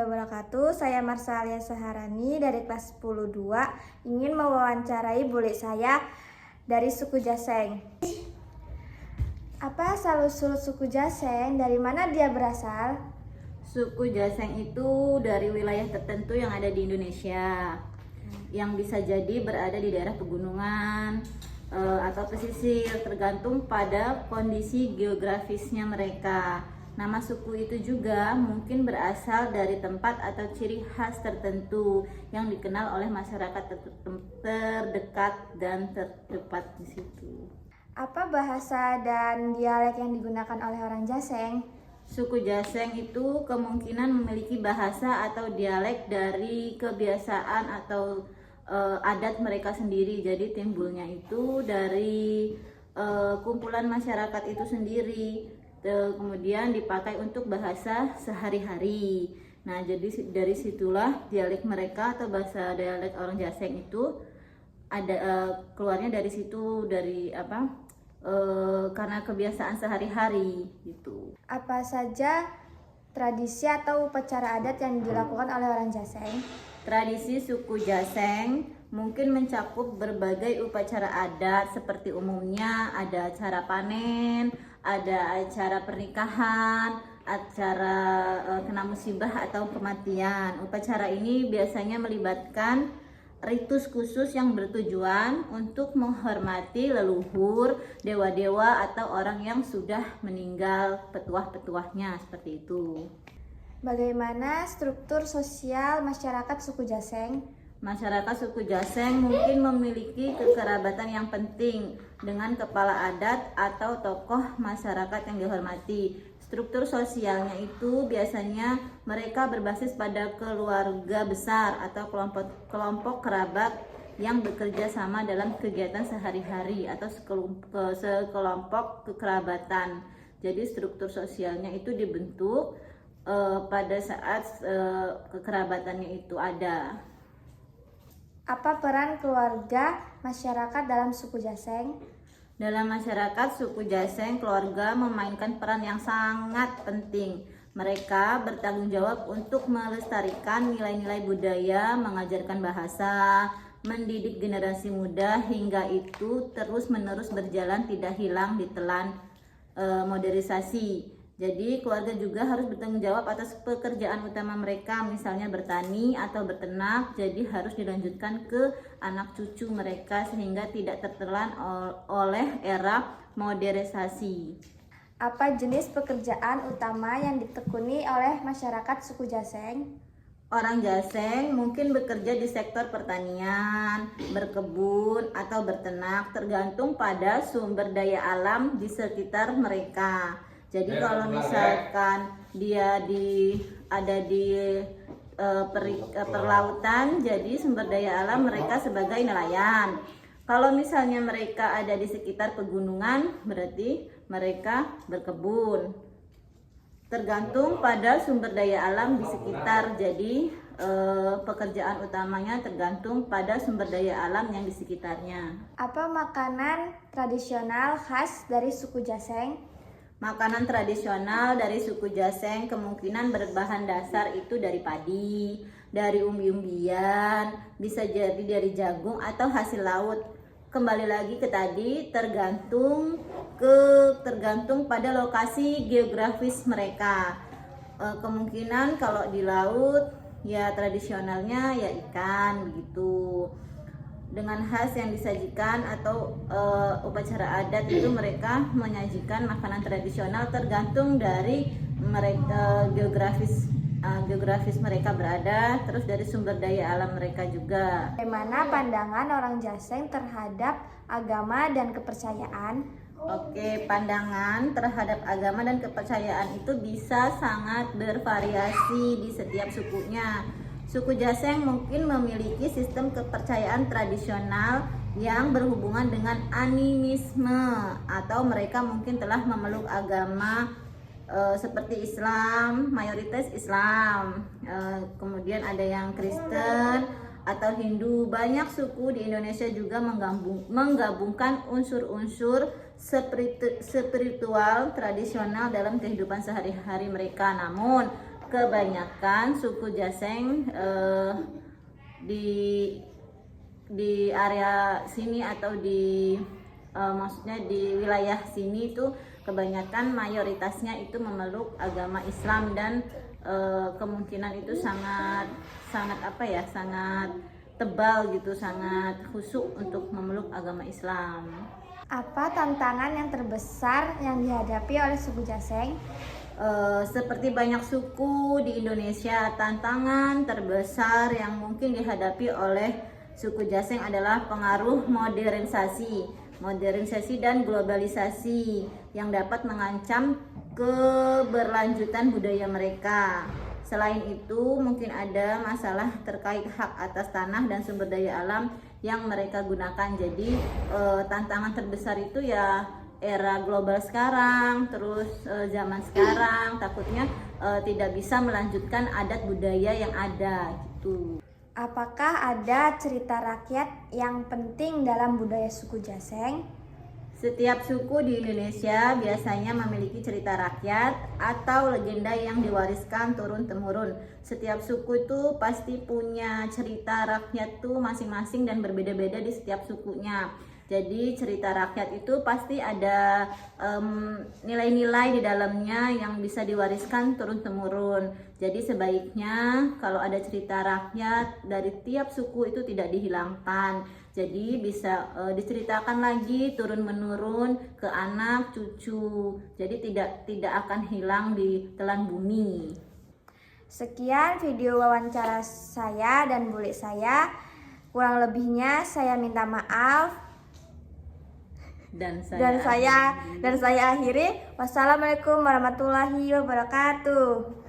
wabarakatuh. Saya Marsalia Saharani dari kelas 10-2 ingin mewawancarai bule saya dari suku Jaseng. Apa asal-usul suku Jaseng? Dari mana dia berasal? Suku Jaseng itu dari wilayah tertentu yang ada di Indonesia, yang bisa jadi berada di daerah pegunungan atau pesisir, tergantung pada kondisi geografisnya mereka. Nama suku itu juga mungkin berasal dari tempat atau ciri khas tertentu yang dikenal oleh masyarakat terdekat dan terdekat di situ. Apa bahasa dan dialek yang digunakan oleh orang Jaseng? Suku Jaseng itu kemungkinan memiliki bahasa atau dialek dari kebiasaan atau adat mereka sendiri. Jadi timbulnya itu dari kumpulan masyarakat itu sendiri. Kemudian dipakai untuk bahasa sehari-hari. Nah, jadi dari situlah dialek mereka atau bahasa dialek orang Jaseng itu ada keluarnya dari situ, dari karena kebiasaan sehari-hari gitu. Apa saja tradisi atau upacara adat yang dilakukan oleh orang Jaseng? Tradisi suku Jaseng mungkin mencakup berbagai upacara adat, seperti umumnya ada acara panen, ada acara pernikahan, acara kena musibah atau kematian. Upacara ini biasanya melibatkan ritus khusus yang bertujuan untuk menghormati leluhur, dewa-dewa atau orang yang sudah meninggal, petuah-petuahnya, seperti itu. Bagaimana struktur sosial masyarakat suku Jaseng? Masyarakat suku Jaseng mungkin memiliki kekerabatan yang penting dengan kepala adat atau tokoh masyarakat yang dihormati. Struktur sosialnya itu biasanya mereka berbasis pada keluarga besar atau kelompok kerabat yang bekerja sama dalam kegiatan sehari-hari atau sekelompok kekerabatan. Jadi struktur sosialnya itu dibentuk pada saat kekerabatannya itu ada. Apa peran keluarga masyarakat dalam suku Jaseng? Dalam masyarakat suku Jaseng, keluarga memainkan peran yang sangat penting. Mereka bertanggung jawab untuk melestarikan nilai-nilai budaya, mengajarkan bahasa, mendidik generasi muda hingga itu terus-menerus berjalan, tidak hilang ditelan modernisasi. Jadi keluarga juga harus bertanggung jawab atas pekerjaan utama mereka, misalnya bertani atau berternak. Jadi harus dilanjutkan ke anak cucu mereka sehingga tidak tertelan oleh era modernisasi. Apa jenis pekerjaan utama yang ditekuni oleh masyarakat suku Jaseng? Orang Jaseng mungkin bekerja di sektor pertanian, berkebun, atau berternak, tergantung pada sumber daya alam di sekitar mereka. Jadi kalau misalkan dia ada di perlautan, jadi sumber daya alam mereka sebagai nelayan. Kalau misalnya mereka ada di sekitar pegunungan, berarti mereka berkebun. Tergantung pada sumber daya alam di sekitar. Jadi pekerjaan utamanya tergantung pada sumber daya alam yang di sekitarnya. Apa makanan tradisional khas dari suku Jaseng? Makanan tradisional dari suku Jaseng kemungkinan berbahan dasar itu dari padi, dari umbi-umbian, bisa jadi dari jagung atau hasil laut. Kembali lagi ke tadi, tergantung pada lokasi geografis mereka. Kemungkinan kalau di laut ya tradisionalnya ya ikan begitu. Dengan khas yang disajikan atau upacara adat itu mereka menyajikan makanan tradisional tergantung dari mereka geografis mereka berada, terus dari sumber daya alam mereka juga. Bagaimana pandangan orang Jaseng terhadap agama dan kepercayaan? Oke, pandangan terhadap agama dan kepercayaan itu bisa sangat bervariasi di setiap sukunya. Suku Jaseng mungkin memiliki sistem kepercayaan tradisional yang berhubungan dengan animisme, atau mereka mungkin telah memeluk agama seperti Islam, mayoritas Islam, kemudian ada yang Kristen atau Hindu. Banyak suku di Indonesia juga menggabungkan unsur-unsur spiritual tradisional dalam kehidupan sehari-hari mereka. Namun kebanyakan suku Jaseng di area sini atau maksudnya di wilayah sini itu kebanyakan mayoritasnya itu memeluk agama Islam dan kemungkinan itu sangat tebal gitu, sangat khusyuk untuk memeluk agama Islam. Apa tantangan yang terbesar yang dihadapi oleh suku Jaseng? Seperti banyak suku di Indonesia, tantangan terbesar yang mungkin dihadapi oleh suku Jaseng adalah pengaruh modernisasi dan globalisasi yang dapat mengancam keberlanjutan budaya mereka. Selain itu, mungkin ada masalah terkait hak atas tanah dan sumber daya alam yang mereka gunakan. Jadi tantangan terbesar itu ya era global sekarang, terus zaman sekarang takutnya tidak bisa melanjutkan adat budaya yang ada gitu. Apakah ada cerita rakyat yang penting dalam budaya suku Jaseng? Setiap suku di Indonesia biasanya memiliki cerita rakyat atau legenda yang diwariskan turun-temurun. Setiap suku itu pasti punya cerita rakyat tuh masing-masing dan berbeda-beda di setiap sukunya. Jadi cerita rakyat itu pasti ada nilai-nilai di dalamnya yang bisa diwariskan turun-temurun. Jadi sebaiknya kalau ada cerita rakyat dari tiap suku itu tidak dihilangkan. Jadi bisa diceritakan lagi turun-menurun ke anak cucu. Jadi tidak akan hilang di telan bumi. Sekian video wawancara saya dan bule saya. Kurang lebihnya saya minta maaf. Dan saya akhiri. Wassalamualaikum warahmatullahi wabarakatuh.